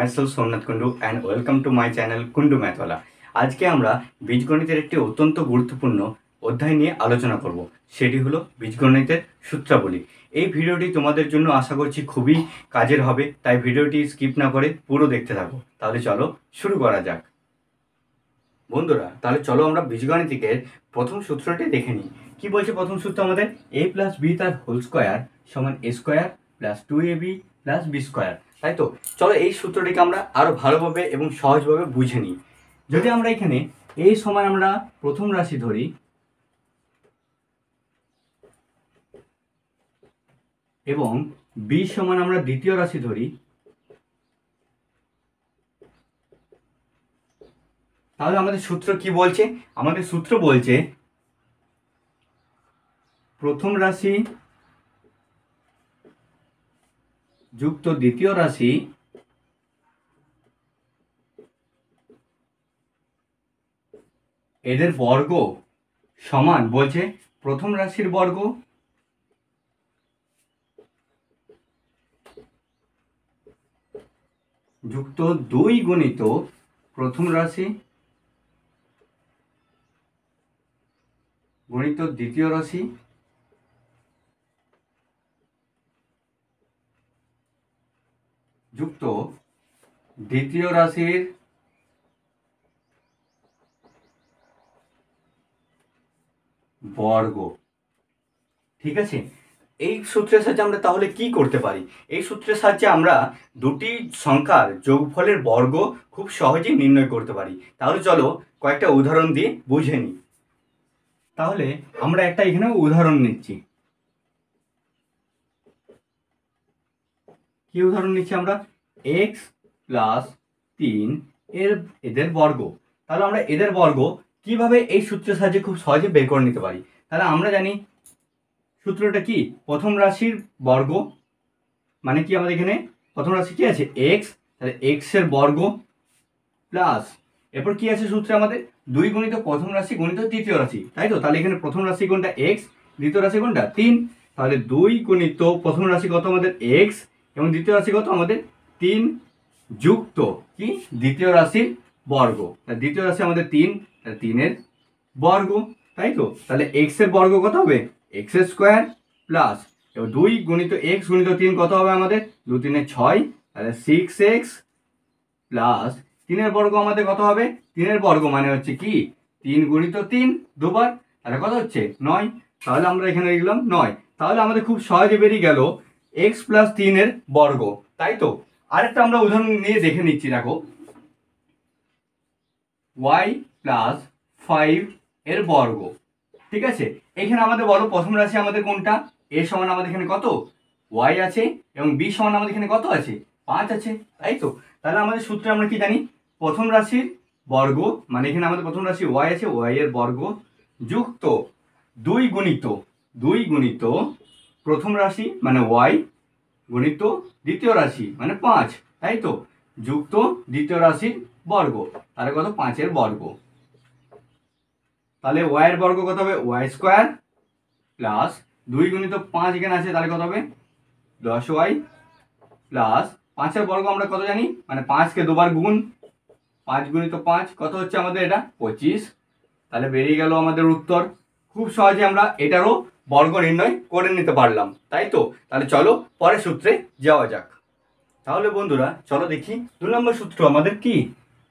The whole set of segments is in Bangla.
myself Somnath Kundu and welcome to my channel Kundu ম্যাথওয়ালা। আজকে আমরা বীজগণিতের একটি অত্যন্ত গুরুত্বপূর্ণ অধ্যায় নিয়ে আলোচনা করব, সেটি হলো বীজগণিতের সূত্রাবলী। এই ভিডিওটি তোমাদের জন্য আশা করছি খুবই কাজের হবে, তাই ভিডিওটি স্কিপ না করে পুরো দেখতে থাকো। তাহলে চলো শুরু করা যাক। বন্ধুরা, তাহলে চলো আমরা বীজগণিতের প্রথম সূত্রটি দেখে নিই। কি বলছে প্রথম সূত্র আমাদের? a প্লাস বি তার হোল স্কোয়ার সমান a square plus 2ab plus B square, তাই তো? চলো এই সূত্রটিকে আমরা আরও ভালোভাবে এবং সহজভাবে বুঝে নিই। যদি আমরা এখানে a সমান আমরা প্রথম রাশি ধরি এবং b সমান আমরা দ্বিতীয় রাশি ধরি, তাহলে আমাদের সূত্র কি বলছে? আমাদের সূত্র বলছে প্রথম রাশি যুক্ত দ্বিতীয় রাশি এদের বর্গ সমান, বলছে প্রথম রাশির বর্গ যুক্ত 2 গুণিত প্রথম রাশি গণিত দ্বিতীয় রাশি যুক্ত দ্বিতীয় রাশির বর্গ। ঠিক আছে, এই সূত্রের সাহায্যে আমরা তাহলে কি করতে পারি? এই সূত্রের সাহায্যে আমরা দুটি সংখ্যার যোগফলের বর্গ খুব সহজেই নির্ণয় করতে পারি। তাহলে চলো কয়েকটা উদাহরণ দিয়ে বুঝে নিই। তাহলে আমরা একটা এখানে উদাহরণ নিচ্ছি। কি উদাহরণ নিচ্ছি আমরা? x প্লাস 3 এদের বর্গ। তাহলে আমরা এদের বর্গ কিভাবে এই সূত্রের সাহায্যে খুব সহজে বের করে নিতে পারি? তাহলে আমরা জানি সূত্রটা কি, প্রথম রাশির বর্গ মানে কি, আমাদের এখানে প্রথম রাশি কি আছে? x, তাহলে x এর বর্গ প্লাস এরপর কি আছে সূত্রে আমাদের? 2 গুণিত প্রথম রাশি গুণিত দ্বিতীয় রাশি, তাই তো? তাহলে এখানে প্রথম রাশি কোনটা? x, দ্বিতীয় রাশি কোনটা? 3। তাহলে 2 গুণিত প্রথম রাশি কত আমাদের? x, এবং দ্বিতীয় রাশি কত আমাদের? 3 যুক্ত কি? দ্বিতীয় রাশির বর্গ। দ্বিতীয় রাশি আমাদের 3, 3 এর বর্গ, তাই তো? তাহলে x এর বর্গ কত হবে? x স্কোয়ার প্লাস 2 গুণিত x গুণিত 3 কত হবে আমাদের? 2 3 6, তাহলে 6x প্লাস 3 এর বর্গ আমাদের কত হবে? 3 এর বর্গ মানে হচ্ছে কি? 3 গুণিত 3 দুবার, তাহলে কত হচ্ছে? 9। তাহলে আমরা এখানে লিখলাম 9। তাহলে আমাদের খুব সহজে বেরিয়ে গেল x প্লাস 3 এর বর্গ, তাই তো? আরেকটা আমরা উদাহরণ নিয়ে দেখে নিচ্ছি। দেখো, y প্লাস 5 এর বর্গ। ঠিক আছে, এখানে আমাদের বলো প্রথম রাশি আমাদের কোনটা? a সমান আমাদের এখানে কত? y আছে, এবং b সমান আমাদের এখানে কত আছে? 5 আছে, তাই তো? তাহলে আমাদের সূত্রে আমরা কি জানি? প্রথম রাশির বর্গ মানে এখানে আমাদের প্রথম রাশি y আছে, y এর বর্গ যুক্ত 2 গুণিত প্রথম রাশি মানে y গুণিত দ্বিতীয় রাশি মানে 5, তাই তো? যুক্ত দ্বিতীয় রাশির বর্গ, তাহলে কত? 5 এর বর্গ। তাহলে y এর বর্গ কত হবে? y স্কোয়ার প্লাস 2 গুণিত 5 এখানে আছে, তাহলে কত হবে? 10y প্লাস 5 এর বর্গ আমরা কত জানি? মানে 5কে দুবার গুণ, 5 গুণিত 5 কত হচ্ছে আমাদের? এটা 25। তাহলে বেরিয়ে গেল আমাদের উত্তর। খুব সহজে আমরা এটারও বর্গ নির্ণয় করে নিতে পারলাম, তাই তো? তাহলে চলো পরের সূত্রে যাওয়া যাক। তাহলে বন্ধুরা চলো দেখি 2 নম্বর সূত্র আমাদের কি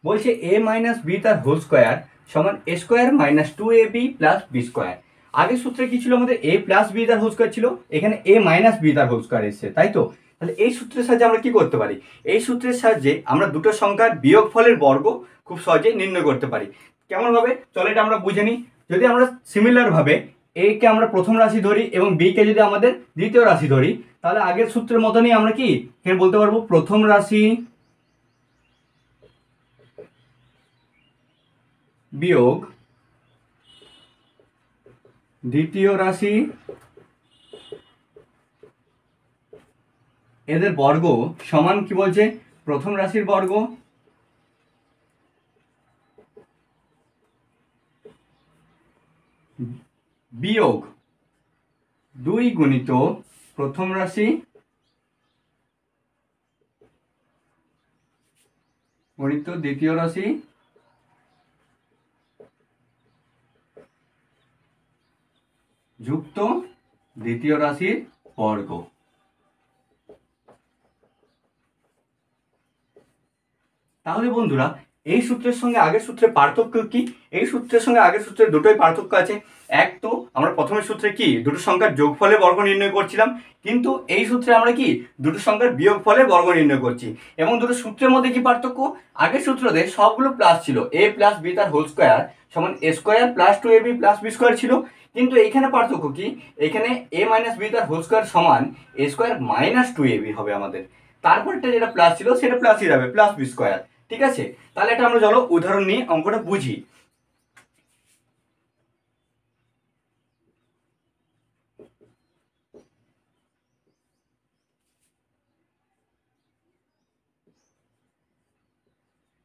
বলছে? a মাইনাস বি তার হোল স্কোয়ার সমান a square minus 2ab plus B square. আগের সূত্রে কি ছিল আমাদের? a প্লাস বি তার হোল স্কোয়ার ছিল, এখানে a মাইনাস বি তার হোল স্কোয়ার এসেছে, তাই তো? তাহলে এই সূত্রের সাহায্যে আমরা কি করতে পারি? এই সূত্রের সাহায্যে আমরা দুটো সংখ্যার বিয়োগফলের বর্গ খুব সহজে নির্ণয় করতে পারি। কেমন ভাবে? চলো এটা আমরা বুঝে নিই। যদি আমরা সিমিলার ভাবে a কে আমরা প্রথম রাশি ধরি এবং b কে যদি আমাদের দ্বিতীয় রাশি ধরি, তাহলে আগের সূত্রের মতনই আমরা কি এখানে বলতে পারবো? প্রথম রাশি বিয়োগ দ্বিতীয় রাশি এদের বর্গ সমান কি বলছে? প্রথম রাশির বর্গ বিয়োগ 2 গুণিত প্রথম রাশি গণিত দ্বিতীয় রাশি যুক্ত দ্বিতীয় রাশির বর্গ। তাহলে বন্ধুরা এই সূত্রের সঙ্গে আগের সূত্রের পার্থক্য কি? এই সূত্রের সঙ্গে আগের সূত্রের দুটোই পার্থক্য আছে। এক তো আমরা প্রথমের সূত্রে কি দুটো সংখ্যার যোগফলের বর্গ নির্ণয় করছিলাম, কিন্তু এই সূত্রে আমরা কি দুটো সংখ্যার বিয়োগফলের বর্গ নির্ণয় করছি। এবং দুটো সূত্রের মধ্যে কি পার্থক্য? আগের সূত্রতে সবগুলো প্লাস ছিল, a প্লাস বি তার হোল স্কোয়ার সমান a square plus 2ab plus B square ছিল। কিন্তু এইখানে পার্থক্য কি? এখানে a মাইনাস বি তার হোল স্কোয়ার সমান a স্কোয়ার মাইনাস 2ab হবে আমাদের। তারপরটা যেটা প্লাস ছিল সেটা প্লাসই যাবে, প্লাস বি স্কোয়ার। ঠিক আছে, তাহলে এটা আমরা চলো উদাহরণ নিয়ে অঙ্কটা বুঝি।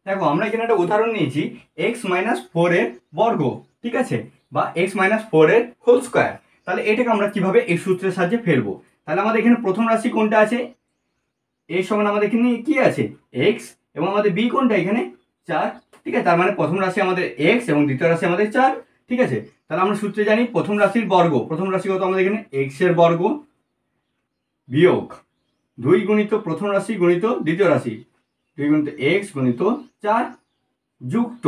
দেখো আমরা এখানে একটা উদাহরণ নিয়েছি এক্স মাইনাস 4 এর বর্গ, ঠিক আছে, বা এক্স মাইনাস 4 এর হোল স্কোয়ার। তাহলে এটাকে আমরা কিভাবে এই সূত্রের সাহায্যে ফেলবো? তাহলে আমাদের এখানে প্রথম রাশি কোনটা আছে? এর সমান আমাদের এখানে কি আছে? এক্স, এবং আমাদের বি কোনটা এখানে? 4। ঠিক আছে, তার মানে প্রথম রাশি আমাদের এক্স এবং দ্বিতীয় রাশি আমাদের 4। ঠিক আছে, তাহলে আমরা সূত্রে জানি প্রথম রাশির বর্গ, প্রথম রাশি কত আমাদের এখানে? এক্স এর বর্গ বিয়োগ 2 গুণিত প্রথম রাশি গুণিত দ্বিতীয় রাশি, 2 গুণিত এক্স গুণিত 4 যুক্ত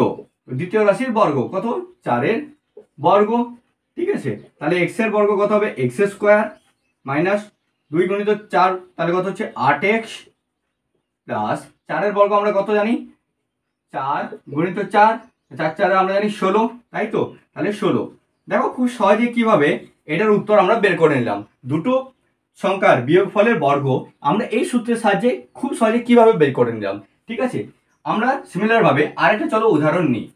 দ্বিতীয় রাশির বর্গ কত? 4 এর বর্গ। ঠিক আছে, তাহলে এক্স এর বর্গ কত হবে? এক্স স্কোয়ার মাইনাস 2 গুণিত 4, তাহলে কত হচ্ছে? 8x প্লাস 4 এর বর্গ আমরা কত জানি? 4 গুণিত 4, 4 4 আমরা জানি 16, তাই তো? তাহলে 16। দেখো খুব সহজে কিভাবে এটার উত্তর আমরা বের করে নিলাম। দুটো সংখ্যার বিয়োগফলের বর্গ আমরা এই সূত্রের সাহায্যে খুব সহজে কিভাবে বের করে নিলাম। ঠিক আছে, আমরা সিমিলার ভাবে আরেকটা চলো উদাহরণ নিই।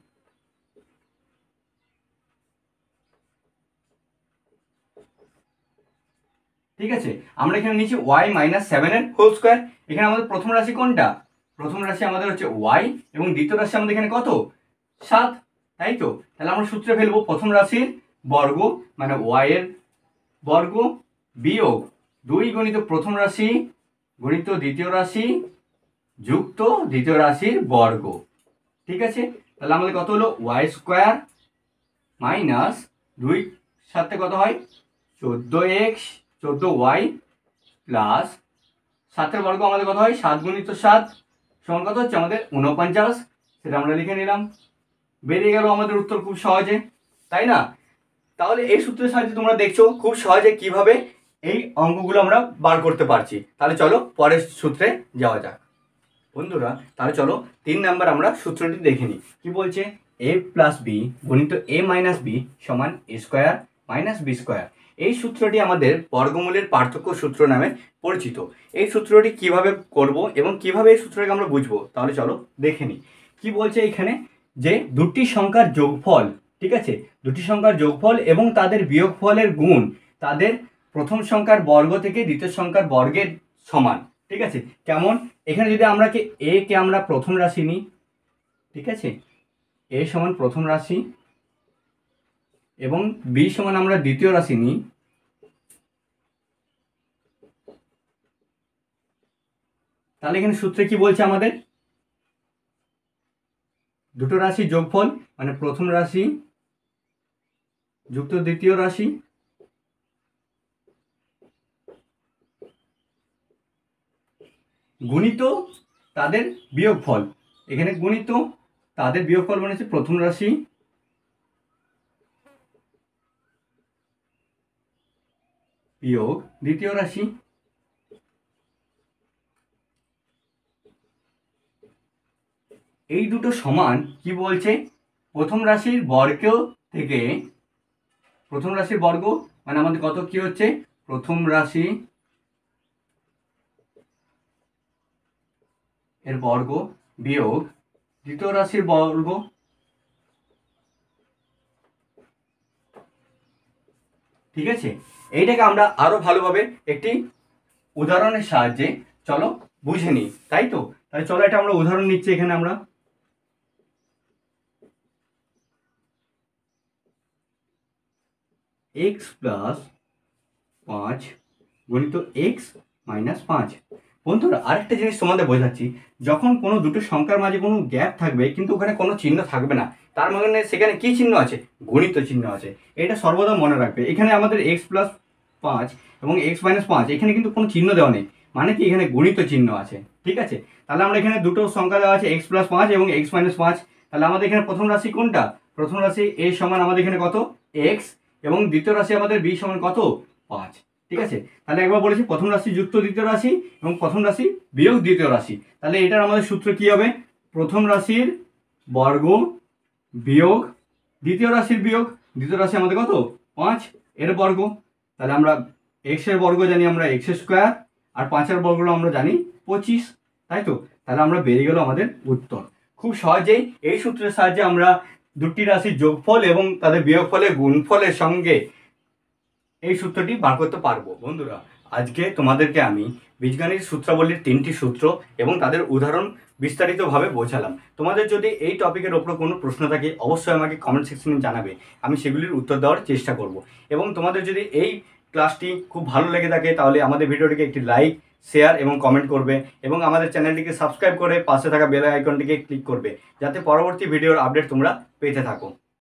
ঠিক আছে, আমরা এখানে নিচ্ছি y মাইনাস 7 এর হোল স্কোয়ার। এখানে আমাদের প্রথম রাশি কোনটা? প্রথম রাশি আমাদের হচ্ছে y, এবং দ্বিতীয় রাশি আমাদের এখানে কত? 7, তাই তো? তাহলে আমরা সূত্রে ফেলবো প্রথম রাশির বর্গ মানে y এর বর্গ বিয়োগ 2 গুণিত প্রথম রাশি গুণিত দ্বিতীয় রাশি যুক্ত দ্বিতীয় রাশির বর্গ। ঠিক আছে, তাহলে আমাদের কত হলো? y স্কোয়ার মাইনাস 2 সাথে কত হয়? 14x 14y প্লাস 7 এর বর্গ আমাদের কত হয়? 7 গুণিত 7 সমান কত হচ্ছে আমাদের? 49। সেটা আমরা লিখে নিলাম, বেরিয়ে গেল আমাদের উত্তর খুব সহজে, তাই না? তাহলে এই সূত্রের সাহায্যে তোমরা দেখছো খুব সহজে কিভাবে এই অঙ্কগুলো আমরা বার করতে পারছি। তাহলে চলো পরের সূত্রে যাওয়া যাক বন্ধুরা। তাহলে চলো 3 নাম্বার আমরা সূত্রটি দেখে নিই। কি বলছে? a প্লাস বি গুণিত a মাইনাস বি সমান a square minus B square. এই সূত্রটি আমাদের বর্গমূলের পার্থক্য সূত্র নামে পরিচিত। এই সূত্রটি কিভাবে করব এবং কিভাবে এই সূত্রটাকে আমরা বুঝবো, তাহলে চলো দেখে নিই। কি বলছে এখানে? যে দুটি সংখ্যার যোগফল, ঠিক আছে, দুটি সংখ্যার যোগফল এবং তাদের বিয়োগফলের গুণ তাদের প্রথম সংখ্যার বর্গ থেকে দ্বিতীয় সংখ্যার বর্গের সমান। ঠিক আছে, কেমন? এখানে যদি আমরা এ কে আমরা প্রথম রাশি নিই, ঠিক আছে, এ সমান প্রথম রাশি এবং বি সমান আমরা দ্বিতীয় রাশি নিই, তাহলে এখানে সূত্রে কি বলছে আমাদের? দুটো রাশি যোগফল মানে প্রথম রাশি যুক্ত দ্বিতীয় রাশি গুণিত তাদের বিয়োগফল। এখানে গুণিত তাদের বিয়োগফল মানে হচ্ছে প্রথম রাশি বিয়োগ দ্বিতীয় রাশি। এই দুটো সমান কি বলছে? প্রথম রাশির বর্গ থেকে প্রথম রাশির বর্গ মানে আমাদের কত কি হচ্ছে? প্রথম রাশি এর বর্গ বিয়োগ দ্বিতীয় রাশির বর্গ। ঠিক আছে, এইটাকে আমরা আরো ভালোভাবে একটি উদাহরণের সাহায্যে চলো বুঝে নিই, তাই তো? তাহলে চলো এটা আমরা উদাহরণ নিচ্ছি। এখানে আমরা x প্লাস 5 গুণিত x মাইনাস 5, বন্ধুরা আরেকটা জিনিস তোমাদের বোঝাচ্ছি, যখন কোনো দুটো সংখ্যার মাঝে কোনো গ্যাপ থাকবে কিন্তু ওখানে কোনো চিহ্ন থাকবে না, তার মানে সেখানে কি চিহ্ন আছে? গণিত চিহ্ন আছে। এটা সর্বদা মনে রাখবে। এখানে আমাদের x+5 এবং x-5 এখানে কিন্তু কোনো চিহ্ন দেওয়া নেই, মানে কি এখানে গণিত চিহ্ন আছে। ঠিক আছে, তাহলে আমরা এখানে দুটো সংখ্যা দেওয়া আছে x+5 এবং x-5। তাহলে আমাদের এখানে প্রথম রাশি কোনটা? প্রথম রাশি a সমান আমাদের এখানে কত? x, এবং দ্বিতীয় রাশি আমাদের b সমান কত? 5। ঠিক আছে, তাহলে একবার বলেছি প্রথম রাশি যুক্ত দ্বিতীয় রাশি এবং প্রথম রাশি বিয়োগ দ্বিতীয় রাশি। তাহলে এটার আমাদের সূত্র কি হবে? প্রথম রাশির বর্গ বিয়োগ দ্বিতীয় রাশির বিয়োগ, দ্বিতীয় রাশি আমাদের কত? 5 এর বর্গ। তাহলে আমরা x এর বর্গ জানি আমরা x², আর 5 এর বর্গটা আমরা জানি 25, তাই তো? তাহলে আমরা বেরিয়ে গেল আমাদের উত্তর। খুব সহজেই এই সূত্রের সাহায্যে আমরা দুটি রাশির যোগফল এবং তাদের বিয়োগফলের গুণফলের সঙ্গে এই সূত্রটি বার করতে পারবো। বন্ধুরা আজকে তোমাদেরকে আমি বীজগণিত সূত্রাবলীর 3টি সূত্র এবং তাদের উদাহরণ বিস্তারিতভাবে বোঝালাম। তোমাদের যদি এই টপিকের ওপর কোনো প্রশ্ন থাকে অবশ্যই আমাকে কমেন্ট সেকশনে জানাবে, আমি সেগুলির উত্তর দেওয়ার চেষ্টা করব। এবং তোমাদের যদি এই ক্লাসটি খুব ভালো লেগে থাকে তাহলে আমাদের ভিডিওটিকে একটি লাইক, শেয়ার এবং কমেন্ট করবে, এবং আমাদের চ্যানেলটিকে সাবস্ক্রাইব করে পাশে থাকা বেল আইকনটিকে ক্লিক করবে, যাতে পরবর্তী ভিডিওর আপডেট তোমরা পেতে থাকো।